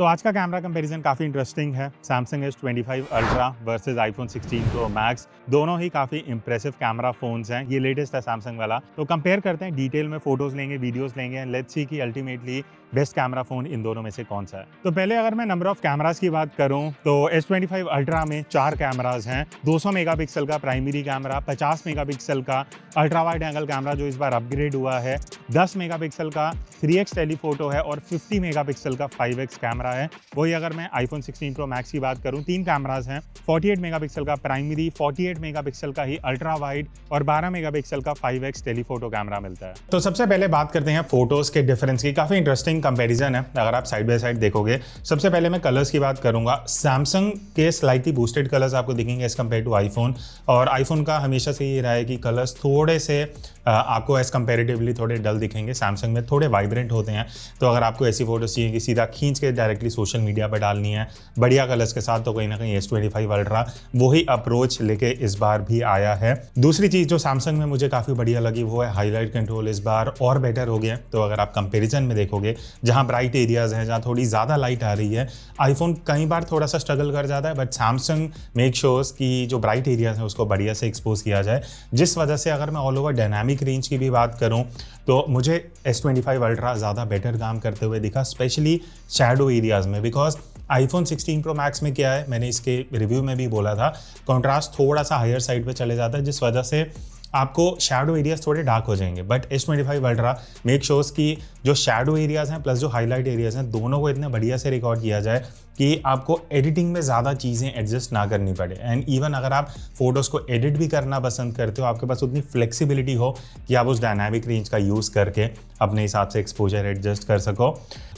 तो आज का कैमरा कंपैरिजन काफ़ी इंटरेस्टिंग है। Samsung S25 Ultra versus iPhone 16 Pro Max, दोनों ही काफ़ी इंप्रेसिव कैमरा फ़ोन्स हैं। ये लेटेस्ट है Samsung वाला। तो कंपेयर करते हैं, डिटेल में फ़ोटोज़ लेंगे, वीडियोज़ लेंगे एंड लेट्स सी कि अल्टीमेटली बेस्ट कैमरा फ़ोन इन दोनों में से कौन सा है। तो पहले अगर मैं नंबर ऑफ कैमराज की बात करूं तो S25 Ultra में 4 कैमराज हैं। 200 मेगापिक्सल का प्राइमरी कैमरा, 50 मेगापिक्सल का अल्ट्रा वाइड एंगल कैमरा जो इस बार अपग्रेड हुआ है, 10 मेगापिक्सल का 3x टेलीफोटो है और 50 मेगापिक्सल का 5x कैमरा है। वही अगर मैं iPhone 16 Pro Max की बात करूं, 3 कैमराज हैं। 48 मेगापिक्सल का प्राइमरी, 48 मेगापिक्सल का ही अल्ट्रा वाइड और 12 मेगापिक्सल का 5x टेलीफोटो कैमरा मिलता है। तो सबसे पहले बात करते हैं फोटोज के डिफरेंस की। काफी इंटरेस्टिंग कंपैरिजन है अगर आप साइड बाय साइड देखोगे। सबसे पहले मैं कलर्स की बात करूंगा। सैमसंग के स्लाइटली बूस्टेड कलर्स आपको दिखेंगे एज कम्पेयर टू आईफोन, और आईफोन का हमेशा से ये रहा है कि कलर्स थोड़े से आपको एज कंपेरेटिवली थोड़े डल दिखेंगे। सैमसंग में थोड़े वाइब्रेंट होते हैं। तो अगर आपको ऐसी फोटोज चाहिए कि सीधा खींच के डायरेक्टली सोशल मीडिया पर डालनी है बढ़िया कलर्स के साथ, तो कहीं ना कहीं S25 अल्ट्रा वही अप्रोच लेके इस बार भी आया है। दूसरी चीज़ जो सैमसंग में मुझे काफ़ी बढ़िया लगी वो है हाईलाइट कंट्रोल। इस बार और बेटर हो गया। तो अगर आप कंपेरिजन में देखोगे, जहाँ ब्राइट एरियाज हैं, जहाँ थोड़ी ज़्यादा लाइट आ रही है, आईफोन कई बार थोड़ा सा स्ट्रगल कर जाता है, बट सैमसंग मेक श्योर्स कि जो ब्राइट एरियाज हैं उसको बढ़िया से एक्सपोज किया जाए। जिस वजह से अगर मैं ऑल ओवर डायनामिक रेंज की भी बात करूं तो मुझे S25 अल्ट्रा ज़्यादा बेटर काम करते हुए दिखा, स्पेशली शैडो एरियाज में। बिकॉज iPhone 16 Pro Max में क्या है, मैंने इसके रिव्यू में भी बोला था, कॉन्ट्रास्ट थोड़ा सा हायर साइड पे चले जाता है, जिस वजह से आपको शैडो एरियाज थोड़े डार्क हो जाएंगे। बट S25 अल्ट्रा मेक श्योर्स कि जो शैडो एरियाज हैं प्लस जो हाईलाइट एरियाज हैं, दोनों को इतने बढ़िया से रिकॉर्ड किया जाए कि आपको एडिटिंग में ज़्यादा चीज़ें एडजस्ट ना करनी पड़े। एंड इवन अगर आप फोटोज़ को एडिट भी करना पसंद करते हो, आपके पास उतनी फ्लेक्सिबिलिटी हो कि आप उस डायनामिक रेंज का यूज़ करके अपने हिसाब से एक्सपोजर एडजस्ट कर सको।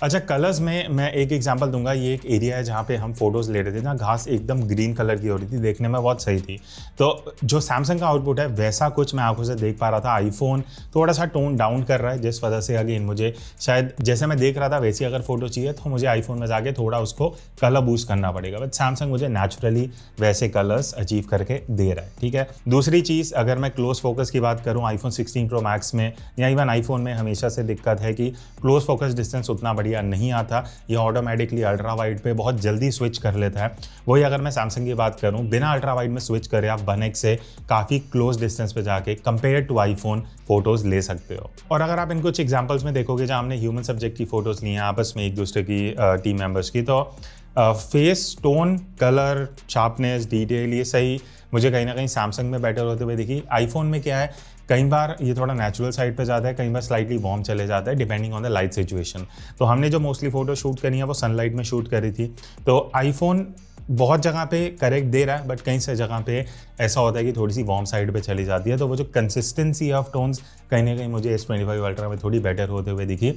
अच्छा, कलर्स में मैं एक एग्जांपल दूंगा। ये एक एरिया है जहाँ पे हम फोटोज़ ले रहे थे, जहाँ घास एकदम ग्रीन कलर की हो रही थी, देखने में बहुत सही थी। तो जो सैमसंग का आउटपुट है वैसा कुछ मैं आंखों से देख पा रहा था। आईफोन थोड़ा सा टोन डाउन कर रहा है, जिस वजह से अगेन मुझे शायद जैसे मैं देख रहा था वैसी अगर फोटो चाहिए तो मुझे आईफोन में जाके थोड़ा उसको कलर बूस्ट करना पड़ेगा। बट सैमसंग मुझे नेचुरली वैसे कलर्स अचीव करके दे रहा है। ठीक है। दूसरी चीज़, अगर मैं क्लोज फोकस की बात करूँ, आईफोन 16 Pro Max में या इवन आईफोन में हमेशा से दिक्कत है कि क्लोज फोकस डिस्टेंस उतना बढ़िया नहीं आता। ये ऑटोमेटिकली अल्ट्रा वाइड पे बहुत जल्दी स्विच कर लेता है। वही अगर मैं सैमसंग की बात करूँ, बिना अल्ट्रा वाइड में स्विच करे आप 1x से काफ़ी क्लोज डिस्टेंस पे जाके कंपेयर टू आईफोन फोटोज़ ले सकते हो। और अगर आप इन कुछ एग्जाम्पल्स में देखोगे जहाँ हमने ह्यूमन सब्जेक्ट की फोटोज़ ली हैं आपस में एक दूसरे की टीम मेंबर्स की, तो face tone, colour, sharpness, detail, ये सही मुझे कहीं ना कहीं सैमसंग में बेटर होते हुए दिखी। आईफोन में क्या है, कई बार ये थोड़ा नेचुरल साइड पे जाता है, कई बार स्लाइटली वार्म चले जाता है depending on the light situation. तो हमने जो मोस्टली फोटो शूट करी है वो सनलाइट में शूट करी थी। तो आईफोन बहुत जगह पे करेक्ट दे रहा है, बट कई से जगह पे ऐसा होता है कि थोड़ी सी वार्म साइड पे चली जाती है। तो वो जो कंसिस्टेंसी ऑफ टोन्स कहीं ना कहीं मुझे S25 अल्ट्रा में थोड़ी बेटर होते हुए दिखी।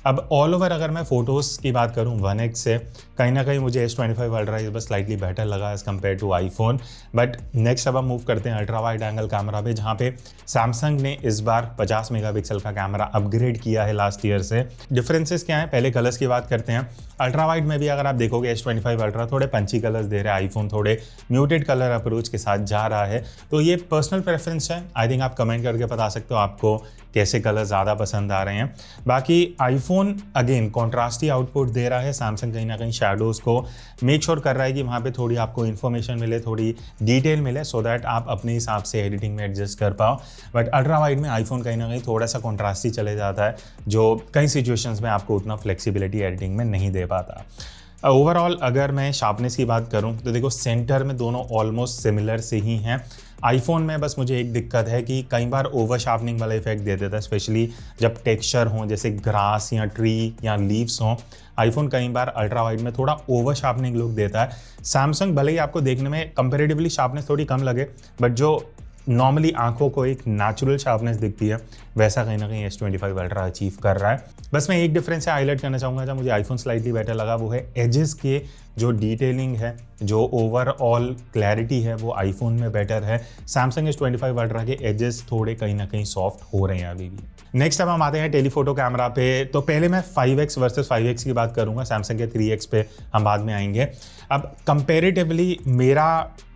अब ऑल ओवर अगर मैं फोटोज़ की बात करूं 1x से, कहीं ना कहीं मुझे S25 अल्ट्रा इस बस स्लाइटली बेटर लगा as compare to iPhone. But next अब हम मूव करते हैं अल्ट्रा वाइड एंगल कैमरा पे, जहाँ पे सैमसंग ने इस बार 50 मेगापिक्सल का कैमरा अपग्रेड किया है लास्ट ईयर से। डिफरेंसेस क्या है, पहले कलर्स की बात करते हैं। अल्ट्रा वाइड में भी अगर आप देखोगे S25 अल्ट्रा थोड़े पंची कलर्स दे रहा है, आईफोन थोड़े म्यूटेड कलर अप्रोच के साथ जा रहा है। तो ये पर्सनल प्रेफरेंस है। आई थिंक आप कमेंट करके बता सकते हो आपको कैसे कलर ज़्यादा पसंद आ रहे हैं। बाकी आईफोन अगेन कॉन्ट्रास्टी आउटपुट दे रहा है, सैमसंग कहीं ना कहीं शैडोज़ को मेक श्योर कर रहा है कि वहाँ पे थोड़ी आपको इन्फॉर्मेशन मिले, थोड़ी डिटेल मिले, सो दैट आप अपने हिसाब से एडिटिंग में एडजस्ट कर पाओ। बट अल्ट्रा वाइड में आईफोन कहीं ना कहीं थोड़ा सा कॉन्ट्रास्टी चले जाता है, जो कई सिचुएशंस में आपको उतना फ्लेक्सिबिलिटी एडिटिंग में नहीं दे पाता। ओवरऑल अगर मैं शार्पनेस की बात करूं तो देखो सेंटर में दोनों ऑलमोस्ट सिमिलर से ही हैं। आईफोन में बस मुझे एक दिक्कत है कि कई बार ओवर शार्पनिंग वाला इफेक्ट दे देता है, स्पेशली जब टेक्सचर हो, जैसे ग्रास या ट्री या लीव्स हों। आईफोन कई बार अल्ट्रा वाइड में थोड़ा ओवर शार्पनिंग लुक देता है। सैमसंग भले ही आपको देखने में कंपेरेटिवली शार्पनेस थोड़ी कम लगे, बट जो नॉर्मली आंखों को एक नेचुरल शार्पनेस दिखती है वैसा कहीं ना कहीं S25 अल्ट्रा अचीव कर रहा है। बस मैं एक डिफरेंस हाईलाइट करना चाहूँगा जहाँ मुझे आईफोन स्लाइटली बेटर लगा, वो है एजेस के जो डिटेलिंग है, जो ओवरऑल क्लैरिटी है वो आईफोन में बेटर है। सैमसंग S25 अल्ट्रा के एजेस थोड़े कहीं ना कहीं सॉफ्ट हो रहे हैं अभी भी। नेक्स्ट अब हम आते हैं टेलीफोटो कैमरा पे। तो पहले मैं 5x वर्सेस 5x की बात करूंगा, सैमसंग के 3x पे हम बाद में आएंगे। अब कंपेरेटिवली मेरा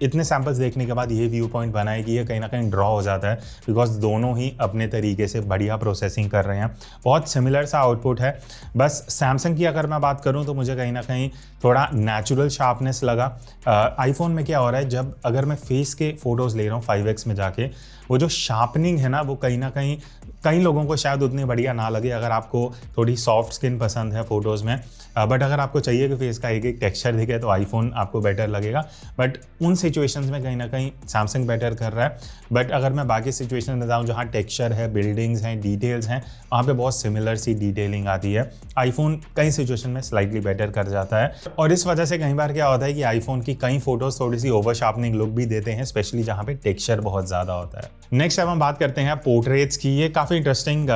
इतने सैम्पल्स देखने के बाद ये व्यू पॉइंट बना है कि ये कहीं ना कहीं ड्रॉ हो जाता है, बिकॉज दोनों ही अपने तरीके से बढ़िया प्रोसेसिंग कर रहे हैं, बहुत सिमिलर सा आउटपुट है। बस सैमसंग की अगर मैं बात करूं तो मुझे कहीं ना कहीं थोड़ा नेचुरल शार्पनेस लगा। आईफोन में क्या हो रहा है, जब अगर मैं फेस के फोटोज़ ले रहा हूँ 5x में जाके, वो जो शार्पनिंग है ना, वो कहीं ना कहीं कई लोगों को शायद उतनी बढ़िया ना लगे अगर आपको थोड़ी सॉफ्ट स्किन पसंद है फ़ोटोज़ में। बट अगर आपको चाहिए कि फेस का एक एक टेक्सचर दिखे तो आईफोन आपको बेटर लगेगा। बट उन सिचुएशंस में कहीं ना कहीं सैमसंग बेटर कर रहा है। बट अगर मैं बाकी सिचुएशन में बताऊँ जहाँ टेक्सचर है, बिल्डिंग्स हैं, डिटेल्स हैं, वहाँ पे बहुत सिमिलर सी डिटेलिंग आती है। आईफोन कई सिचुएशन में स्लाइटली बेटर कर जाता है, और इस वजह से कई बार क्या होता है कि आईफोन की कई फोटोज़ थोड़ी सी ओवर शार्पनिंग लुक भी देते हैं, स्पेशली जहाँ पे टेक्सचर बहुत ज़्यादा होता है। नेक्स्ट अब हम बात करते हैं पोर्ट्रेट्स की। ये काफ़ी इंटरेस्टिंग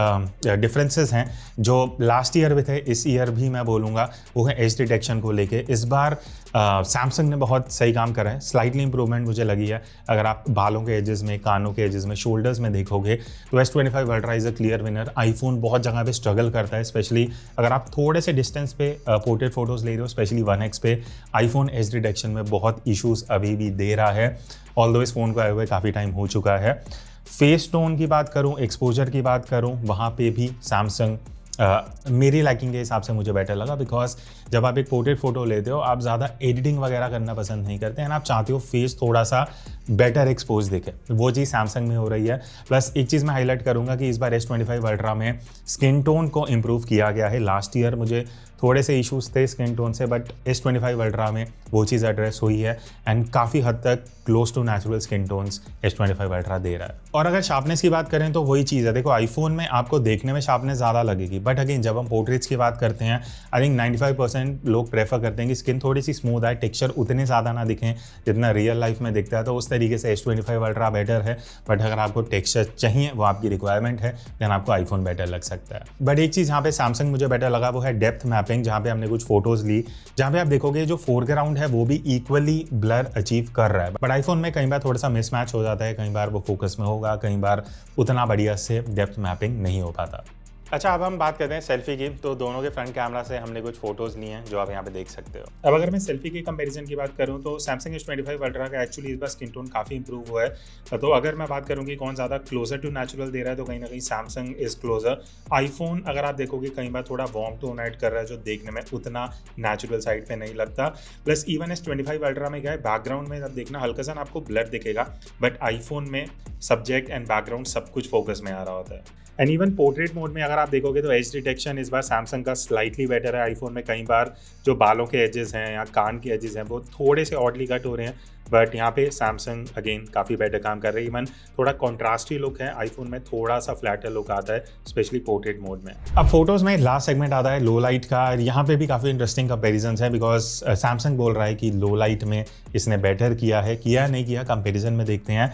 डिफरेंसेस हैं जो लास्ट ईयर में थे, इस ईयर भी मैं बोलूँगा, वो है एज डिटेक्शन को लेके। इस बार सैमसंग ने बहुत सही काम करा है, स्लाइटली इंप्रूवमेंट मुझे लगी है। अगर आप बालों के एजेस में, कानों के एजेस में, शोल्डर्स में देखोगे तो S25 ultra is a clear winner. IPhone बहुत जगह पे स्ट्रगल करता है, स्पेशली अगर आप थोड़े से डिस्टेंस पे पोर्ट्रेट फोटोज़ ले रहे हो, स्पेशली 1x पे आईफोन एज डिटेक्शन में बहुत इशूज़ अभी भी दे रहा है, ऑल्दो इस फ़ोन को आए हुए काफ़ी टाइम हो चुका है। फेस टोन की बात करूं, एक्सपोजर की बात करूं, वहाँ पे भी सैमसंग मेरी लाइकिंग के हिसाब से मुझे बेटर लगा, बिकॉज जब आप एक पोर्ट्रेट फोटो लेते हो आप ज़्यादा एडिटिंग वगैरह करना पसंद नहीं करते हैं, आप चाहते हो फेस थोड़ा सा बेटर एक्सपोज दिखे, वो चीज़ सैमसंग में हो रही है। प्लस एक चीज़ मैं हाईलाइट करूंगा कि इस बार S25 अल्ट्रा में स्किन टोन को इम्प्रूव किया गया है। लास्ट ईयर मुझे थोड़े से इश्यूज थे स्किन टोन से, बट S25 अल्ट्रा में वो चीज़ एड्रेस हुई है एंड काफ़ी हद तक close to natural skin tones S25 ultra दे रहा है। और अगर शार्पनेस की बात करें तो वही चीज़ है, देखो आईफोन में आपको देखने में शार्पनेस ज़्यादा लगेगी, बट अगेन जब हम पोर्ट्रेट्स की बात करते हैं, आई थिंक 95% लोग प्रेफर करते हैं कि स्किन थोड़ी सी स्मूथ आए, टेक्सचर उतने ज़्यादा ना दिखें जितना रियल लाइफ में दिखता है, तो उस तरीके से S25 अल्ट्रा बेटर है। बट अगर आपको टेक्सचर चाहिए, वो आपकी रिक्वायरमेंट है, देन आपको आईफोन बेटर लग सकता है। बट एक चीज़ यहाँ पे सैमसंग मुझे बेटर लगा, वो है डेप्थ मैपिंग, जहाँ पे हमने कुछ फोटोज़ ली, जहाँ पे आप देखोगे जो फोरग्राउंड है वो भी इक्वली ब्लर अचीव कर रहा है। बट आईफोन में कई बार थोड़ा सा मिसमैच हो जाता है, कई बार वो फोकस में होगा, कई बार उतना बढ़िया से डेप्थ मैपिंग नहीं हो पाता। अच्छा, अब हम बात करते हैं सेल्फी की। तो दोनों के फ्रंट कैमरा से हमने कुछ फोटोज़ लिए हैं जो आप यहाँ पे देख सकते हो। अब अगर मैं सेल्फी के कंपैरिजन की बात करूँ तो सैमसंग S25 अल्ट्रा का एक्चुअली इस बार स्किन टोन काफ़ी इंप्रूव हुआ है। तो अगर मैं बात करूँ कि कौन ज़्यादा क्लोजर टू नेचुरल दे रहा है, तो कहीं ना कहीं सैमसंग इज़ क्लोजर। आईफोन अगर आप देखोगे कई बार थोड़ा वार्म टोन ऐड कर रहा है, जो देखने में उतना नेचुरल साइड पर नहीं लगता। प्लस इवन S25 अल्ट्रा में क्या है, बैकग्राउंड में जब देखना हल्का सा आपको ब्लर दिखेगा, बट आईफोन में सब्जेक्ट एंड बैकग्राउंड सब कुछ फोकस में आ रहा होता है। एंड इवन पोर्ट्रेट मोड में अगर आप देखोगे तो एज डिटेक्शन इस बार सैमसंग का स्लाइटली बेटर है। आईफोन में कई बार जो बालों के एजेस हैं या कान के एजेस हैं वो थोड़े से ऑडली कट हो रहे हैं, बट यहाँ पे सैमसंग अगेन काफ़ी बेटर काम कर रही है। इवन थोड़ा कॉन्ट्रास्टी लुक है, आईफोन में थोड़ा सा फ्लैटर लुक आता है, स्पेशली पोर्ट्रेट मोड में। अब फोटोज़ में लास्ट सेगमेंट आता है लो लाइट का। यहाँ पे भी काफ़ी इंटरेस्टिंग कंपेरिजन्स है, बिकॉज सैमसंग बोल रहा है कि लो लाइट में इसने बेटर किया है, किया नहीं किया कंपेरिजन में देखते हैं।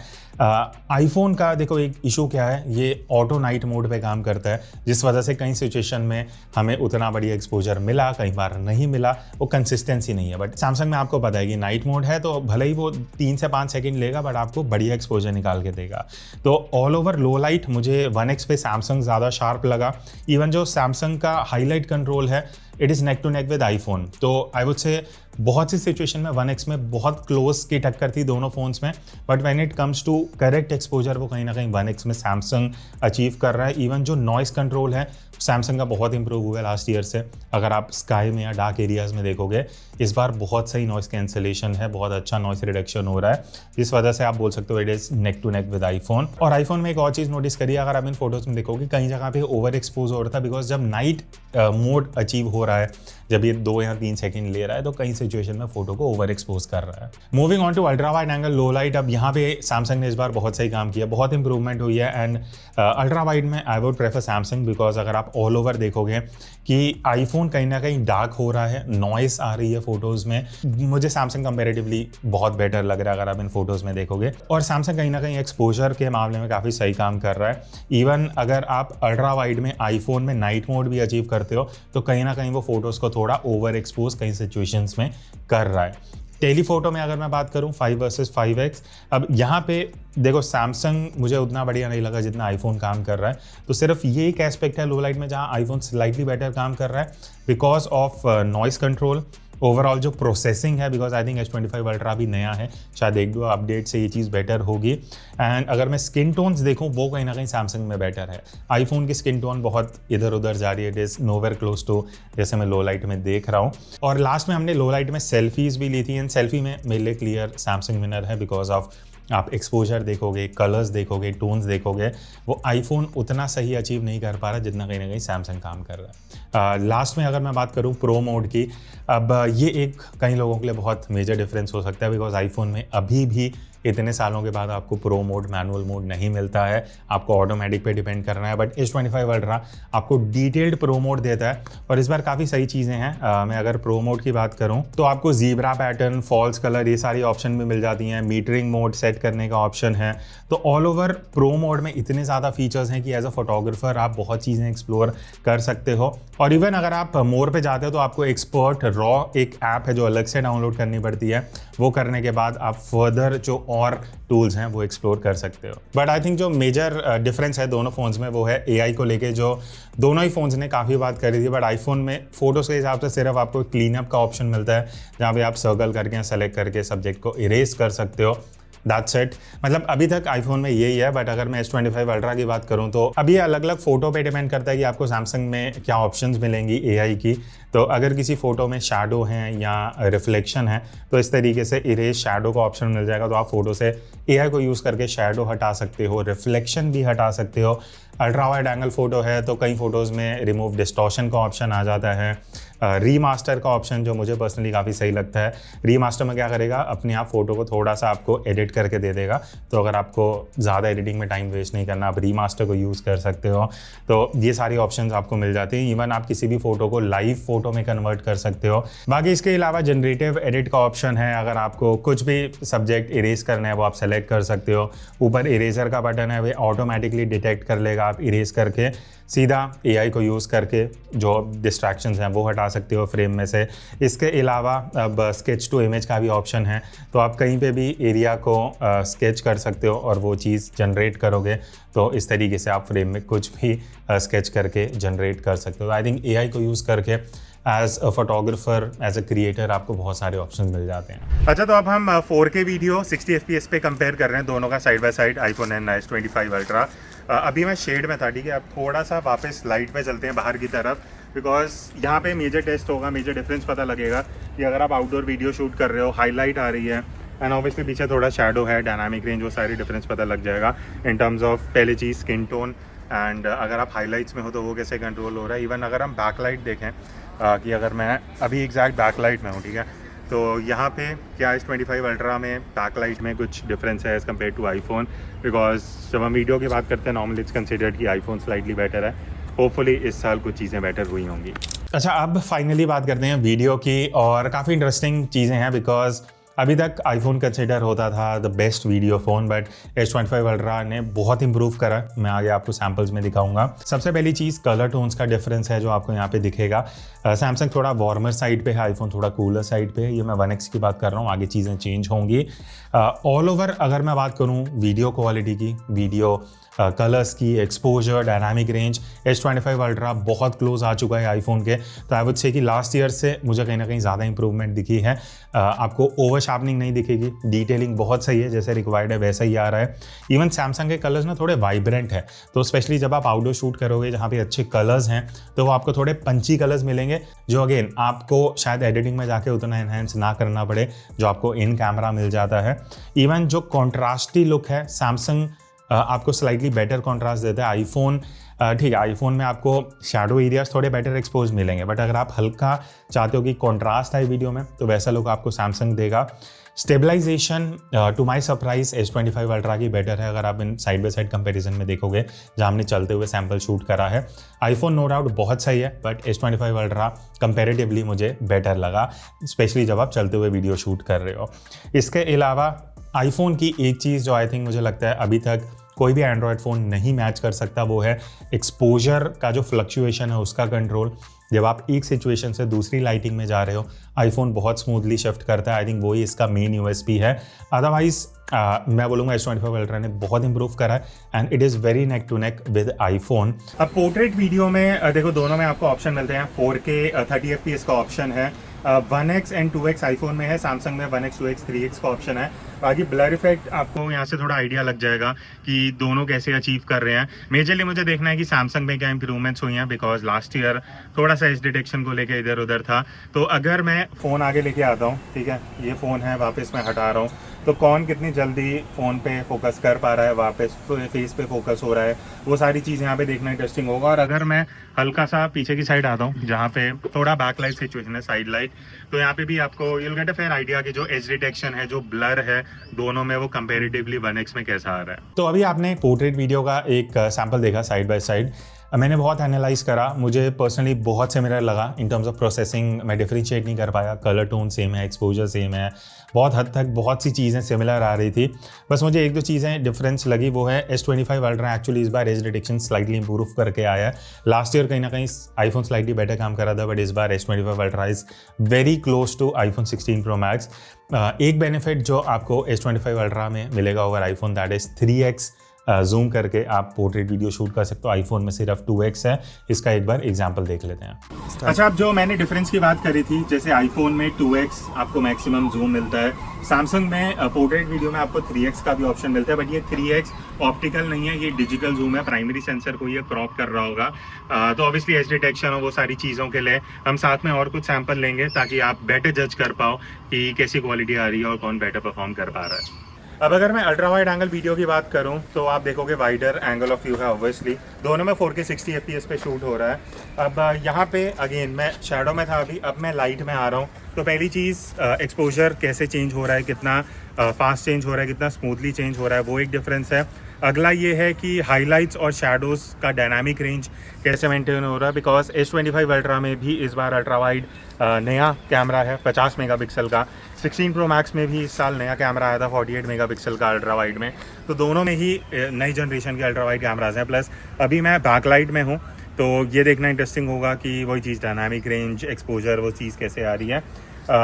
आईफोन का देखो एक इशू क्या है, ये ऑटो नाइट मोड पे काम करता है, जिस वजह से कई सिचुएशन में हमें उतना बढ़िया एक्सपोजर मिला, कई बार नहीं मिला, वो कंसिस्टेंसी नहीं है। बट सैमसंग में आपको पता है कि नाइट मोड है तो भले ही वो 3 से 5 सेकंड लेगा, बट आपको बढ़िया एक्सपोजर निकाल के देगा। तो ऑल ओवर लो लाइट मुझे 1x पे सैमसंग ज़्यादा शार्प लगा। इवन जो सैमसंग का हाईलाइट कंट्रोल है, it is neck to neck with iPhone. तो आई वुड से बहुत सी सिचुएशन में 1x में बहुत क्लोज की टक्कर थी दोनों फोन्स में, but when it comes to correct exposure वो कहीं ना कहीं 1x में सैमसंग अचीव कर रहा है। इवन जो नॉइस कंट्रोल है सैमसंग का बहुत इंप्रूव हुआ है लास्ट ईयर से। अगर आप स्काई में या डार्क एरियाज़ में देखोगे, इस बार बहुत सही नॉइस कैंसलेशन है, बहुत अच्छा नॉइस रिडक्शन हो रहा है, जिस वजह से आप बोल सकते हो it is neck to neck with iPhone. और आईफोन में एक और चीज़ नोटिस करिए, अगर आप इन फोटोज़ में देखोगे कई जगह पे ओवर एक्सपोज हो रहा था, बिकॉज जब नाइट मोड अचीव हो रहा है, जब ये 2 या 3 सेकंड ले रहा है, तो कई सिचुएशन में फोटो को ओवर एक्सपोज कर रहा है। Moving on to ultra wide angle low light, अब यहाँ पे सैमसंग ने इस बार बहुत सही काम किया, बहुत इंप्रूवमेंट हुई है। एंड अल्ट्रा वाइड में I would prefer Samsung, because अगर आप ऑल ओवर देखोगे कि आईफोन कहीं ना कहीं डार्क हो रहा है, नॉइस आ रही है फोटोज़ में, मुझे सैमसंग कंपेरेटिवली बहुत बेटर लग रहा है अगर आप इन फोटोज़ में देखोगे। और सैमसंग कहीं ना कहीं एक्सपोजर के मामले में काफ़ी सही काम कर रहा है। इवन अगर आप अल्ट्रा वाइड में आईफोन में नाइट मोड भी अचीव करते हो, तो कहीं ना कहीं वो फोटोज़ को थोड़ा ओवर एक्सपोज कई सिचुएशंस में कर रहा है। टेलीफोटो में अगर मैं बात करूं 5 वर्सेस 5x, अब यहाँ पे देखो सैमसंग मुझे उतना बढ़िया नहीं लगा जितना आईफोन काम कर रहा है। तो सिर्फ ये एक एस्पेक्ट है लो लाइट में जहाँ आईफोन स्लाइटली बेटर काम कर रहा है because of noise control, overall जो प्रोसेसिंग है, because I think S25 ultra भी नया है, शायद 1-2 अपडेट से ये चीज़ बेटर होगी। एंड अगर मैं स्किन टोन्स देखूं वो कहीं ना कहीं सैमसंग में बेटर है। आईफोन की स्किन टोन बहुत इधर उधर जा रही है, it is nowhere close to जैसे मैं लो लाइट में देख रहा हूँ। और लास्ट में हमने लो लाइट में सेल्फीज़ भी ली थी, एंड सेल्फी में मेरे लिए क्लियर सैमसंग विनर है बिकॉज ऑफ आप एक्सपोजर देखोगे, कलर्स देखोगे, टोन्स देखोगे, वो आईफोन उतना सही अचीव नहीं कर पा रहा जितना कहीं ना कहीं सैमसंग काम कर रहा है। लास्ट में अगर मैं बात करूँ प्रो मोड की, अब ये एक कई लोगों के लिए बहुत मेजर डिफरेंस हो सकता है बिकॉज आईफोन में अभी भी इतने सालों के बाद आपको प्रो मोड, मैनुअल मोड नहीं मिलता है, आपको ऑटोमेटिक पे डिपेंड करना है। बट S25 अल्ट्रा आपको डिटेल्ड प्रो मोड देता है और इस बार काफ़ी सही चीज़ें हैं। मैं अगर प्रो मोड की बात करूं तो आपको ज़ीब्रा पैटर्न, फॉल्स कलर, ये सारी ऑप्शन भी मिल जाती हैं, मीटरिंग मोड सेट करने का ऑप्शन है। तो ऑल ओवर प्रो मोड में इतने ज़्यादा फीचर्स हैं कि एज अ फोटोग्राफर आप बहुत चीज़ें एक्सप्लोर कर सकते हो। और इवन अगर आप मोर पे जाते हो तो आपको एक्सपर्ट रॉ एक ऐप है जो अलग से डाउनलोड करनी पड़ती है, वो करने के बाद आप फर्दर जो और टूल्स हैं वो एक्सप्लोर कर सकते हो। बट आई थिंक जो मेजर डिफरेंस है दोनों फ़ोन्स में वो है AI को लेके, जो दोनों ही फ़ोन्स ने काफ़ी बात करी थी। बट आईफोन में फ़ोटोज़ के हिसाब से सिर्फ आपको क्लीन अप का ऑप्शन मिलता है जहाँ पे आप सर्कल करके सेलेक्ट करके सब्जेक्ट को इरेज कर सकते हो। That's it. मतलब अभी तक आईफोन में यही है। बट अगर मैं S25 अल्ट्रा की बात करूं तो अभी अलग अलग फ़ोटो पे डिपेंड करता है कि आपको सैमसंग में क्या ऑप्शंस मिलेंगी AI की। तो अगर किसी फ़ोटो में शैडो है या रिफ्लेक्शन है तो इस तरीके से इरेज शैडो का ऑप्शन मिल जाएगा, तो आप फ़ोटो से AI को यूज़ करके शैडो हटा सकते हो, रिफ्लेक्शन भी हटा सकते हो। अल्ट्रा वाइड एंगल फ़ोटो है तो कई फ़ोटोज़ में रिमूव डिस्टॉर्शन का ऑप्शन आ जाता है। रीमास्टर का ऑप्शन जो मुझे पर्सनली काफ़ी सही लगता है। रीमास्टर में क्या करेगा, अपने आप फ़ोटो को थोड़ा सा आपको एडिट करके दे देगा। तो अगर आपको ज़्यादा एडिटिंग में टाइम वेस्ट नहीं करना, आप रीमास्टर को यूज़ कर सकते हो। तो ये सारी ऑप्शंस आपको मिल जाती हैं। इवन आप किसी भी फ़ोटो को लाइव फ़ोटो में कन्वर्ट कर सकते हो। बाकी इसके अलावा जनरेटिव एडिट का ऑप्शन है, अगर आपको कुछ भी सब्जेक्ट इरेज करना है वो आप सेलेक्ट कर सकते हो। ऊपर इरेजर का बटन है, वो ऑटोमेटिकली डिटेक्ट कर लेगा, आप इरेज करके सीधा AI को यूज़ करके जो डिस्ट्रैक्शंस हैं वो हटा सकते हो फ्रेम में से। इसके अलावा अब स्केच टू इमेज का भी ऑप्शन है, तो आप कहीं पे भी एरिया को स्केच कर सकते हो और वो चीज़ जनरेट करोगे, तो इस तरीके से आप फ्रेम में कुछ भी स्केच करके जनरेट कर सकते हो। आई थिंक AI को यूज़ करके as a photographer, as a creator आपको बहुत सारे ऑप्शन मिल जाते हैं। अच्छा, तो अब हम 4K वीडियो 60 FPS पे कंपेयर कर रहे हैं दोनों का side by side, iPhone and S25 ultra. अभी मैं शेड में था, ठीक है। अब थोड़ा सा वापस लाइट पे चलते हैं बाहर की तरफ, बिकॉज यहाँ पे मेजर टेस्ट होगा, मेजर डिफरेंस पता लगेगा कि अगर आप आउटडोर वीडियो शूट कर रहे हो, हाईलाइट आ रही है एंड ऑब्वियसली पीछे थोड़ा शैडो है, डायनामिक रेंज, वो सारी डिफरेंस पता लग जाएगा इन टर्म्स ऑफ पहली चीज़ स्किन टोन, एंड अगर आप हाईलाइट्स में हो तो वो कैसे कंट्रोल हो रहा है। इवन अगर हम बैकलाइट देखें कि अगर मैं अभी एग्जैक्ट बैकलाइट में हूँ, ठीक है, तो यहाँ पे क्या S25 अल्ट्रा में बैकलाइट में कुछ डिफरेंस है as compare to iPhone, because जब हम वीडियो की बात करते हैं नॉर्मली इट्स कंसिडर्ड कि आईफोन स्लाइटली बेटर है। होपफुली इस साल कुछ चीज़ें बेटर हुई होंगी। अच्छा, अब फाइनली बात करते हैं वीडियो की, और काफ़ी इंटरेस्टिंग चीज़ें हैं बिकॉज अभी तक आईफोन कंसिडर होता था the best video phone, but S25 ultra ने बहुत इंप्रूव करा। मैं आगे आपको सैम्पल्स में दिखाऊंगा। सबसे पहली चीज़ कलर टोन्स का डिफरेंस है जो आपको यहाँ पे दिखेगा। सैमसंग थोड़ा वार्मर साइड पे है, आईफोन थोड़ा कूलर साइड पे है। ये मैं 1x की बात कर रहा हूँ, आगे चीज़ें चेंज होंगी। ऑल ओवर अगर मैं बात करूँ वीडियो क्वालिटी की, वीडियो कलर्स की, exposure, dynamic range, S25 ultra बहुत क्लोज आ चुका है आईफोन के। तो आई वुड से कि लास्ट ईयर से मुझे कहीं ना कहीं ज़्यादा इंप्रूवमेंट दिखी है। आपको ओवर शार्पनिंग नहीं दिखेगी, डिटेलिंग बहुत सही है, जैसे रिक्वायर्ड है वैसा ही आ रहा है। इवन सैमसंग के कलर्स ना थोड़े वाइब्रेंट है, तो स्पेशली जब आप आउटडोर शूट करोगे जहाँ पे अच्छे कलर्स हैं तो वो आपको थोड़े पंची कलर्स मिलेंगे, जो अगेन आपको शायद एडिटिंग में जाके उतना एनहेंस ना करना पड़े जो आपको इन कैमरा मिल जाता है। इवन जो कॉन्ट्रास्टी लुक है, सैमसंग आपको स्लाइटली बेटर कॉन्ट्रास्ट देता है। आईफोन ठीक है, आईफोन में आपको शैडो एरियाज थोड़े बेटर एक्सपोज मिलेंगे, बट अगर आप हल्का चाहते हो कि कॉन्ट्रास्ट आए वीडियो में तो वैसा लुक आपको सैमसंग देगा। Stabilization to my surprise S25 ultra की बेटर है अगर आप इन साइड बाई साइड कंपैरिजन में देखोगे जहाँ हमने चलते हुए सैम्पल शूट करा है। आईफोन नो डाउट बहुत सही है, बट S25 अल्ट्रा कंपैरेटिवली मुझे बेटर लगा, स्पेशली जब आप चलते हुए वीडियो शूट कर रहे हो। इसके अलावा आईफोन की एक चीज़ जो आई थिंक मुझे लगता है अभी तक कोई भी एंड्रॉयड फ़ोन नहीं मैच कर सकता, वो है एक्सपोजर का जो फ्लक्चुएशन है उसका कंट्रोल। जब आप एक सिचुएशन से दूसरी लाइटिंग में जा रहे हो, आईफोन बहुत स्मूथली शिफ्ट करता है। आई थिंक वही इसका मेन यूएसपी है। अदरवाइज मैं बोलूँगा S25 अल्ट्रा ने बहुत इंप्रूव करा है and it is very neck to neck with iPhone. अब पोर्ट्रेट वीडियो में देखो दोनों में आपको ऑप्शन मिलते हैं। 4K 30 FPS का ऑप्शन है, 1x एंड 2x आईफोन में है, सैमसंग में 1x 2x 3x का ऑप्शन है। बाकी ब्लर इफेक्ट आपको यहाँ से थोड़ा आइडिया लग जाएगा कि दोनों कैसे अचीव कर रहे हैं। मेजरली मुझे देखना है कि सैमसंग में क्या इंप्रूवमेंट्स हुई हैं, बिकॉज लास्ट ईयर थोड़ा सा एज डिटेक्शन को लेके इधर उधर था। तो अगर मैं फ़ोन आगे लेके आता हूँ, ठीक है, ये फ़ोन है, वापस मैं हटा रहा हूँ, तो कौन कितनी जल्दी फ़ोन पे फोकस कर पा रहा है, वापस फेस पे फोकस हो रहा है, वो सारी चीज़ यहाँ पे देखना इंटरेस्टिंग होगा। और अगर मैं हल्का सा पीछे की साइड आता हूँ जहाँ पे थोड़ा बैक लाइट सिचुएशन है, साइड लाइट, तो यहाँ पे भी आपको you'll get a fair idea कि जो एज डिटेक्शन है, जो ब्लर है, दोनों में वो कंपेरेटिवली 1x में कैसा आ रहा है। तो अभी आपने पोर्ट्रेट वीडियो का एक सैंपल देखा साइड बाय साइड। मैंने बहुत एनालाइज करा, मुझे पर्सनली बहुत सिमिलर लगा इन टर्म्स ऑफ प्रोसेसिंग। मैं डिफरेंशिएट नहीं कर पाया, कलर टोन सेम है, एक्सपोजर सेम है, बहुत हद तक बहुत सी चीज़ें सिमिलर आ रही थी। बस मुझे एक दो चीज़ें डिफरेंस लगी, वो है S25 अल्ट्रा एक्चुअली इस बार एज डिटेक्शन स्लाइटली इंप्रूव करके आया है। लास्ट ईयर कहीं ना कहीं आईफोन स्लाइटली बेटर काम कर रहा था, बट इस बार S25 ultra is very close to iPhone 16 Pro Max। एक बेनिफिट जो आपको S25 अल्ट्रा में मिलेगा over iPhone, that is 3x zoom करके आप पोर्ट्रेट वीडियो शूट कर सकते हो। आईफोन में सिर्फ 2x है। इसका एक बार एग्जांपल देख लेते हैं। अच्छा, अब जो मैंने डिफरेंस की बात करी थी, जैसे आईफोन में 2x आपको मैक्सिमम जूम मिलता है, सैमसंग में पोर्ट्रेट वीडियो में आपको 3x का भी ऑप्शन मिलता है, बट ये 3x ऑप्टिकल नहीं है, ये डिजिटल जूम है। प्राइमरी सेंसर को ये क्रॉप कर रहा होगा। तो ऑब्वियसली एज डिटेक्शन और वो सारी चीज़ों के लिए हम साथ में और कुछ सैंपल लेंगे ताकि आप बेटर जज कर पाओ कि कैसी क्वालिटी आ रही है और कौन बेटर परफॉर्म कर पा रहा है। अब अगर मैं अल्ट्रा वाइड एंगल वीडियो की बात करूं तो आप देखोगे वाइडर एंगल ऑफ व्यू है, ऑब्वियसली दोनों में 4K 60 FPS पे शूट हो रहा है। अब यहाँ पे अगेन मैं शैडो में था अभी, अब मैं लाइट में आ रहा हूँ। तो पहली चीज़ एक्सपोजर कैसे चेंज हो रहा है, कितना फास्ट चेंज हो रहा है, कितना स्मूथली चेंज हो रहा है, वो एक डिफरेंस है। अगला ये है कि हाइलाइट्स और शैडोज़ का डायनामिक रेंज कैसे मेंटेन हो रहा है, बिकॉज S25 अल्ट्रा में भी इस बार अल्ट्रा वाइड नया कैमरा है 50 मेगापिक्सल का। 16 Pro Max में भी इस साल नया कैमरा आया था 48 मेगापिक्सल का अल्ट्रा वाइड में। तो दोनों में ही नई जनरेशन के अल्ट्रा वाइड कैमराज हैं। प्लस अभी मैं बैकलाइट में हूँ, तो ये देखना इंटरेस्टिंग होगा कि वही चीज़ डायनामिक रेंज, एक्सपोजर, वो चीज़ कैसे आ रही है।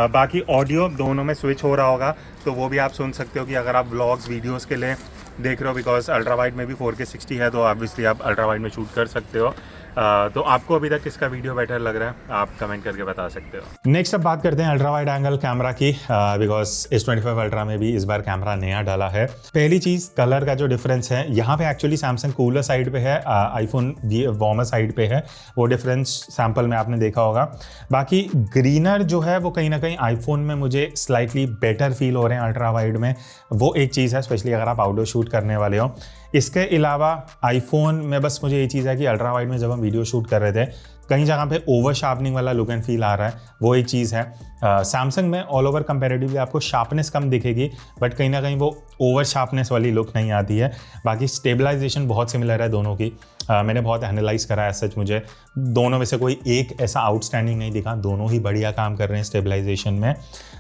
बाकी ऑडियो दोनों में स्विच हो रहा होगा, तो वो भी आप सुन सकते हो कि अगर आप व्लॉग्स वीडियोस के लिए देख रहे हो, बिकॉज अल्ट्रा वाइड में भी 4K 60 है, तो ऑब्वियसली आप अल्ट्रा वाइड में शूट कर सकते हो। तो आपको अभी तक किसका वीडियो बेटर लग रहा है, आप कमेंट करके बता सकते हो। नेक्स्ट अब बात करते हैं अल्ट्रा वाइड एंगल कैमरा की, बिकॉज S25 अल्ट्रा में भी इस बार कैमरा नया डाला है। पहली चीज़ कलर का जो डिफरेंस है, यहाँ पे एक्चुअली सैमसंग कूलर साइड पे है, आईफोन वार्मर साइड पे है। वो डिफरेंस सैम्पल में आपने देखा होगा। बाकी ग्रीनर जो है वो कहीं ना कहीं आईफोन में मुझे स्लाइटली बेटर फील हो रहे हैं अल्ट्रा वाइड में। वो एक चीज़ है, स्पेशली अगर आप आउटडोर शूट करने वाले हो। इसके अलावा आईफोन में बस मुझे ये चीज़ है कि अल्ट्रा वाइड में जब हम वीडियो शूट कर रहे थे, कहीं जगह पे ओवर शार्पनिंग वाला लुक एंड फील आ रहा है, वो एक चीज़ है। सैमसंग में ऑल ओवर कंपैरेटिवली आपको शार्पनेस कम दिखेगी, बट कहीं ना कहीं वो ओवर शार्पनेस वाली लुक नहीं आती है। बाकी स्टेबलाइजेशन बहुत सिमिलर है दोनों की। मैंने बहुत एनालाइज करा है, सच मुझे दोनों में से कोई एक ऐसा आउटस्टैंडिंग नहीं दिखा, दोनों ही बढ़िया काम कर रहे हैं स्टेबलाइजेशन में।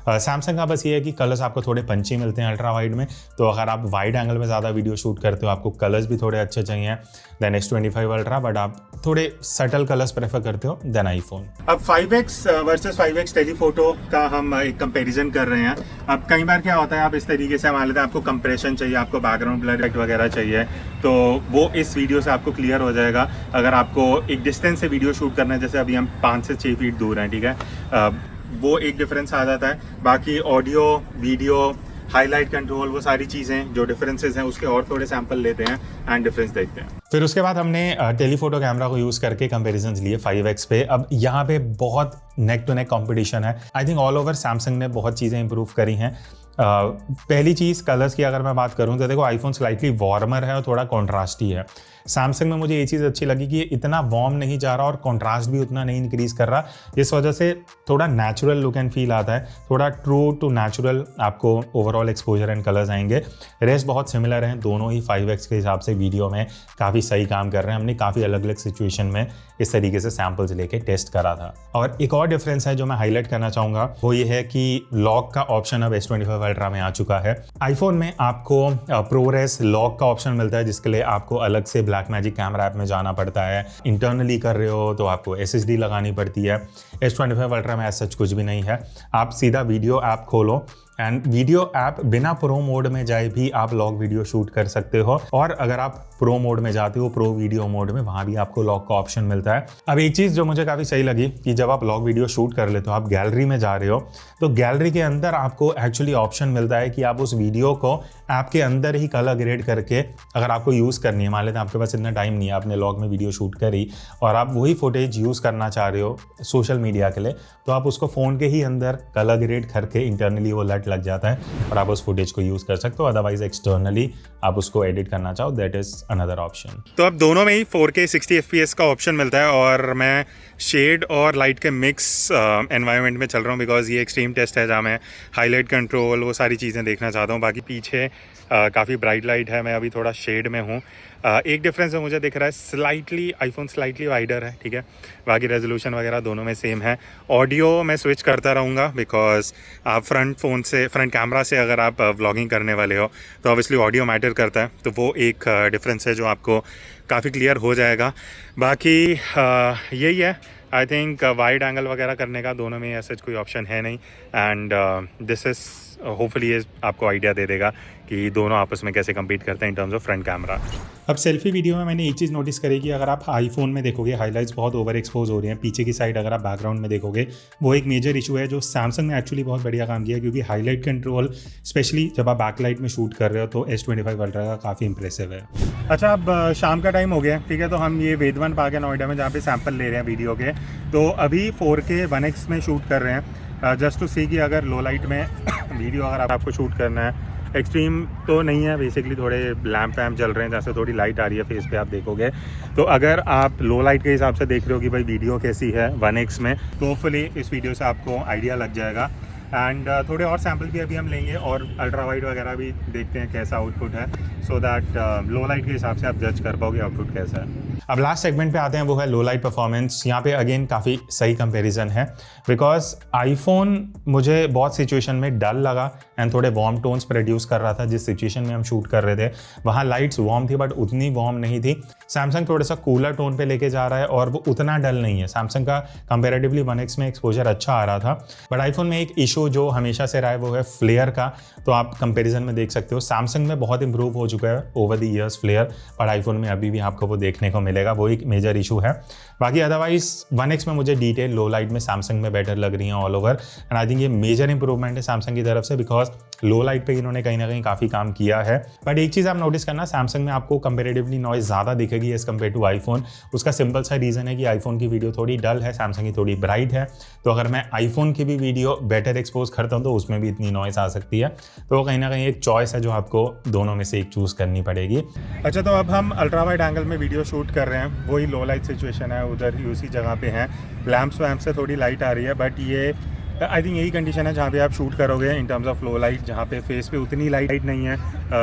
सैमसंग का बस ये है कि कलर्स आपको थोड़े पंची मिलते हैं अल्ट्रा वाइड में, तो अगर आप वाइड एंगल में ज़्यादा वीडियो शूट करते हो, आपको कलर्स भी थोड़े अच्छे चाहिए देन S25 अल्ट्रा, बट आप थोड़े सटल कलर्स प्रेफर करते हो देन आईफोन। अब 5x वर्सेस 5x टेलीफोटो का हम एक कंपैरिजन कर रहे हैं। अब कई बार क्या होता है, आप इस तरीके से मान लेते हैं आपको कंप्रेशन चाहिए, आपको बैकग्राउंड ब्लर इफेक्ट वगैरह चाहिए, तो वो इस वीडियो से आपको क्लियर हो जाएगा। अगर आपको एक डिस्टेंस से वीडियो शूट करना है, जैसे अभी हम 5 से 6 फीट दूर हैं, ठीक है, वो एक डिफरेंस आ जाता है। बाकी ऑडियो, वीडियो, हाईलाइट कंट्रोल, वो सारी चीज़ें जो डिफरेंसेस हैं, उसके और थोड़े सैंपल लेते हैं एंड डिफरेंस देखते हैं। फिर उसके बाद हमने टेलीफोटो कैमरा को यूज़ करके कंपैरिजंस लिए 5x पे। अब यहाँ पे बहुत नेक टू नेक कंपटीशन है। I think all over Samsung ने बहुत चीज़ें इंप्रूव करी हैं। पहली चीज़ कलर्स की अगर मैं बात करूँ तो देखो आईफोन स्लाइटली वार्मर है और थोड़ा कॉन्ट्रास्टी है। सैमसंग में मुझे ये चीज़ अच्छी लगी कि ये इतना वार्म नहीं जा रहा और कॉन्ट्रास्ट भी उतना नहीं इंक्रीज कर रहा। इस वजह से थोड़ा नेचुरल लुक एंड फील आता है, थोड़ा ट्रू टू नेचुरल आपको ओवरऑल एक्सपोजर एंड कलर्स आएंगे। रेस्ट बहुत सिमिलर हैं, दोनों ही 5x के हिसाब से वीडियो में काफ़ी सही काम कर रहे हैं। हमने काफ़ी अलग अलग सिचुएशन में इस तरीके से सैम्पल्स लेके टेस्ट करा था। और एक और डिफरेंस है जो मैं हाईलाइट करना चाहूँगा, वो ये है कि लॉक का ऑप्शन अब S25 अल्ट्रा में आ चुका है। आईफोन में आपको ProRes लॉक का ऑप्शन मिलता है, जिसके लिए आपको अलग से Blackmagic कैमरा ऐप में जाना पड़ता है। इंटरनली कर रहे हो तो आपको SSD लगानी पड़ती है। S25 अल्ट्रा में ऐसा कुछ भी नहीं है। आप सीधा वीडियो ऐप खोलो एंड वीडियो ऐप बिना प्रो मोड में जाए भी आप लॉक वीडियो शूट कर सकते हो। और अगर आप प्रो मोड में जाते हो, प्रो वीडियो मोड में, वहाँ भी आपको लॉक का ऑप्शन मिलता है। अब एक चीज़ जो मुझे काफ़ी सही लगी कि जब आप लॉक वीडियो शूट कर लेते हो, आप गैलरी में जा रहे हो, तो गैलरी के अंदर आपको एक्चुअली ऑप्शन मिलता है कि आप उस वीडियो को ऐप के अंदर ही कलर ग्रेड करके अगर आपको यूज़ करनी है, मान लेते हैं आपके पास इतना टाइम नहीं है, आपने लॉक में वीडियो शूट करी और आप वही फुटेज यूज़ करना चाह रहे हो सोशल मीडिया के लिए, तो आप उसको फ़ोन के ही अंदर कलर ग्रेड करके इंटरनली वो लट लग जाता है और आप उस फुटेज को यूज़ कर सकते हो। अदरवाइज एक्सटर्नली आप उसको एडिट करना चाहो, दैट इज़ अनदर ऑप्शन। तो अब दोनों में ही 4K 60 FPS का ऑप्शन मिलता है और मैं शेड और लाइट के मिक्स एनवायरनमेंट में चल रहा हूँ, बिकॉज ये एक्सट्रीम टेस्ट है जहाँ मैं हाईलाइट कंट्रोल वो सारी चीज़ें देखना चाहता हूँ। बाकी पीछे काफ़ी ब्राइट लाइट है, मैं अभी थोड़ा शेड में हूँ। एक डिफरेंस जो मुझे दिख रहा है, स्लाइटली आईफोन स्लाइटली वाइडर है, ठीक है। बाकी रेजोल्यूशन वगैरह दोनों में सेम है। ऑडियो मैं स्विच करता रहूँगा, बिकॉज आप फ्रंट कैमरा से अगर आप व्लॉगिंग करने वाले हो तो ऑब्वियसली ऑडियो मैटर करता है, तो वो एक डिफरेंस है जो आपको काफ़ी क्लियर हो जाएगा। बाकी यही है, आई थिंक वाइड एंगल वगैरह करने का दोनों में ऐसा कोई ऑप्शन है नहीं। एंड दिस इज़ होपफुली ये आपको आइडिया दे देगा कि दोनों आपस में कैसे compete करते हैं in terms of front camera. अब सेल्फी वीडियो में मैंने एक चीज़ नोटिस करी कि अगर आप आईफोन में देखोगे हाइलाइट्स बहुत ओवर एक्सपोज हो रही हैं। पीछे की साइड अगर आप बैकग्राउंड में देखोगे, वो एक मेजर इशू है जो सैमसंग ने एक्चुअली बहुत बढ़िया काम किया, क्योंकि हाईलाइट कंट्रोल स्पेशली जब आप बैकलाइट में शूट कर रहे हो तो S25 अल्ट्रा का काफ़ी इंप्रेसिव है। अच्छा, अब शाम का टाइम हो गया, ठीक है। तो हम ये वेदवन पार्क है नोएडा में, जहाँ पे सैंपल ले रहे हैं वीडियो के। तो अभी 4K 1x में शूट कर रहे हैं, जस्ट टू सी कि अगर लो लाइट में वीडियो अगर आपको शूट करना है, एक्सट्रीम तो नहीं है, बेसिकली थोड़े लैम्प वैम्प जल रहे हैं जैसे थोड़ी लाइट आ रही है फेस पे, आप देखोगे। तो अगर आप लो लाइट के हिसाब से देख रहे हो कि भाई वीडियो कैसी है 1x में, तो होपफुली इस वीडियो से आपको आइडिया लग जाएगा। एंड थोड़े और सैम्पल भी अभी हम लेंगे और अल्ट्रा वाइड वगैरह भी देखते हैं कैसा आउटपुट है, सो दैट लो लाइट के हिसाब से आप जज कर पाओगे आउटपुट कैसा है। अब लास्ट सेगमेंट पे आते हैं, वो है लो लाइट परफॉर्मेंस। यहाँ पे अगेन काफ़ी सही कंपैरिजन है, बिकॉज आईफोन मुझे बहुत सिचुएशन में डल लगा एंड थोड़े वार्म टोन्स प्रोड्यूस कर रहा था। जिस सिचुएशन में हम शूट कर रहे थे वहाँ लाइट्स वार्म थी बट उतनी वार्म नहीं थी। सैमसंग थोड़ा सा कूलर टोन पे लेके जा रहा है और वो उतना डल नहीं है। सैमसंग का कंपेरेटिवली 1x में एक्सपोजर अच्छा आ रहा था, बट आईफोन में एक इशू जो हमेशा से रहा है वो है फ्लेयर का। तो आप कंपेरिजन में देख सकते हो सैमसंग में बहुत इंप्रूव हो चुका है over the years flare, but iPhone में अभी भी आपको वो देखने को मिलेगा, वो एक मेजर इशू है। बाकी अदरवाइज 1x में मुझे डिटेल लो लाइट में सैमसंग में बेटर लग रही है all over, and I think ये मेजर इंप्रूवमेंट है सैमसंग की तरफ से, बिकॉज लो लाइट पे इन्होंने कहीं ना कहीं काफ़ी काम किया है। बट एक चीज़ आप नोटिस करना, सैमसंग में आपको कंपेरेटिवली नॉइज़ ज़्यादा दिखेगी एज कम्पेयर टू आईफोन। उसका सिंपल सा रीज़न है कि आईफोन की वीडियो थोड़ी डल है, सैमसंग की थोड़ी ब्राइट है। तो अगर मैं आईफोन की भी वीडियो बेटर एक्सपोज करता हूँ तो उसमें भी इतनी नॉइज़ आ सकती है। तो कहीं ना कहीं एक चॉइस है जो आपको दोनों में से एक चूज़ करनी पड़ेगी। अच्छा, तो अब हम अल्ट्रा वाइड एंगल में वीडियो शूट कर रहे हैं, वही लो लाइट सिचुएशन है, उधर ही उसी जगह पे हैं। लैम्प्स वैम्प से थोड़ी लाइट आ रही है, बट ये आई थिंक यही कंडीशन है जहाँ पे आप शूट करोगे in terms of low light, जहाँ पे फेस पे उतनी लाइट नहीं है,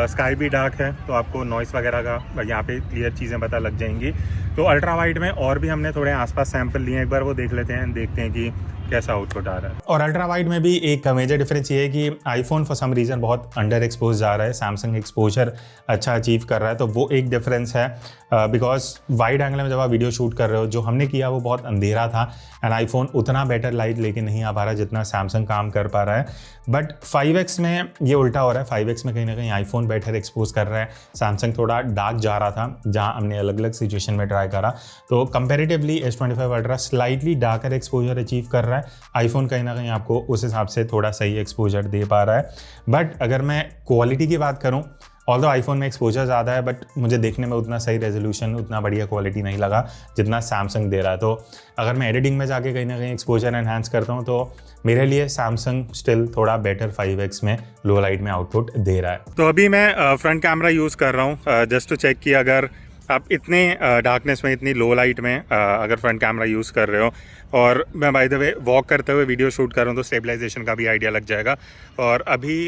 स्काई भी डार्क है, तो आपको नॉइस वगैरह का यहाँ पे क्लियर चीज़ें पता लग जाएंगी। तो अल्ट्रा वाइड में और भी हमने थोड़े आसपास सैंपल लिए, एक बार वो देख लेते हैं, देखते हैं कि कैसा आउटपुट आ रहा है। और अल्ट्रा वाइड में भी एक मेजर डिफरेंस ये है कि आईफोन फॉर सम रीज़न बहुत अंडर एक्सपोज जा रहा है, सैमसंग एक्सपोजर अच्छा अचीव कर रहा है। तो वो एक डिफरेंस है, बिकॉज वाइड एंगल में जब आप वीडियो शूट कर रहे हो, जो हमने किया वो बहुत अंधेरा था एंड आईफोन उतना बेटर लाइट लेके नहीं आ पा रहा जितना सैमसंग काम कर पा रहा है। बट 5x में ये उल्टा हो रहा है, 5x में कहीं ना कहीं आईफोन बेटर एक्सपोज कर रहा है, सैमसंग थोड़ा डार्क जा रहा था जहाँ हमने अलग अलग सिचुएशन में ट्राई करा। तो comparatively S25 ultra slightly darker exposure achieve कर रहा है, आईफोन कहीं ना कहीं आपको उस हिसाब से थोड़ा सही एक्सपोजर दे पा रहा है। बट अगर मैं क्वालिटी की बात करूँ, ऑल्दो आईफोन में एक्सपोजर ज़्यादा है, बट मुझे देखने में उतना सही रेजोल्यूशन, उतना बढ़िया क्वालिटी नहीं लगा जितना सैमसंग दे रहा है। तो अगर मैं एडिटिंग में जाके कहीं ना कहीं एक्सपोजर एनहांस करता हूँ तो मेरे लिए सैमसंग स्टिल थोड़ा बेटर 5x में लो लाइट में आउटपुट दे रहा है। तो अभी मैं फ्रंट कैमरा यूज़ कर रहा हूँ जस्ट टू चेक कि अगर आप इतने डार्कनेस में, इतनी लो लाइट में अगर फ्रंट कैमरा यूज़ कर रहे हो, और मैं बाय द वे वॉक करते हुए वीडियो शूट कर रहा हूँ, तो स्टेबलाइजेशन का भी आइडिया लग जाएगा। और अभी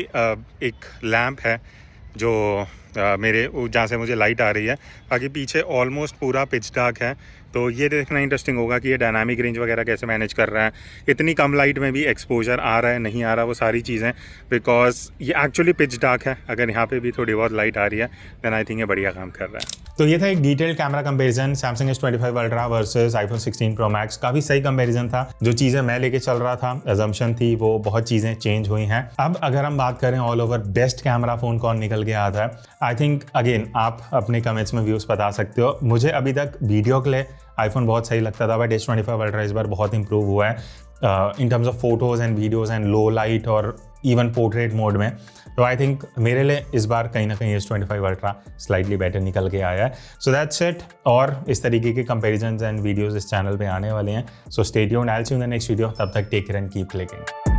एक लैम्प है जो मेरे जहाँ से मुझे लाइट आ रही है। बाकी पीछे ऑलमोस्ट पूरा पिच डार्क है, तो ये देखना इंटरेस्टिंग होगा कि ये डायनामिक रेंज वगैरह कैसे मैनेज कर रहा है, इतनी कम लाइट में भी एक्सपोजर आ रहा है नहीं आ रहा, वो सारी चीज़ें, बिकॉज ये एक्चुअली पिच डार्क है। अगर यहाँ पे भी थोड़ी बहुत लाइट आ रही है देन आई थिंक ये बढ़िया काम कर रहा है। तो ये था एक detailed camera comparison Samsung S25 ultra versus iPhone 16 pro max. काफ़ी सही कंपैरिजन था। जो चीज़ें मैं लेके चल रहा था, अजम्पशन थी, वो बहुत चीज़ें चेंज हुई हैं। अब अगर हम बात करें all over best camera phone कौन निकल के आता है, आई थिंक अगेन आप अपने कमेंट्स में व्यूज़ बता सकते हो। मुझे अभी तक वीडियो के लिए आईफोन बहुत सही लगता था, बट S25 अल्ट्रा इस बार बहुत इंप्रूव हुआ है in terms of photos and videos and low light और इवन पोर्ट्रेट मोड में। तो आई थिंक मेरे लिए इस बार कहीं ना कहीं S25 अल्ट्रा स्लाइटली बेटर निकल के आया है। So that's it. और इस तरीके के कंपैरिजंस एंड वीडियोस इस चैनल पे आने वाले हैं। So stay tuned, I will see you in the next video. तब तक take care and keep clicking.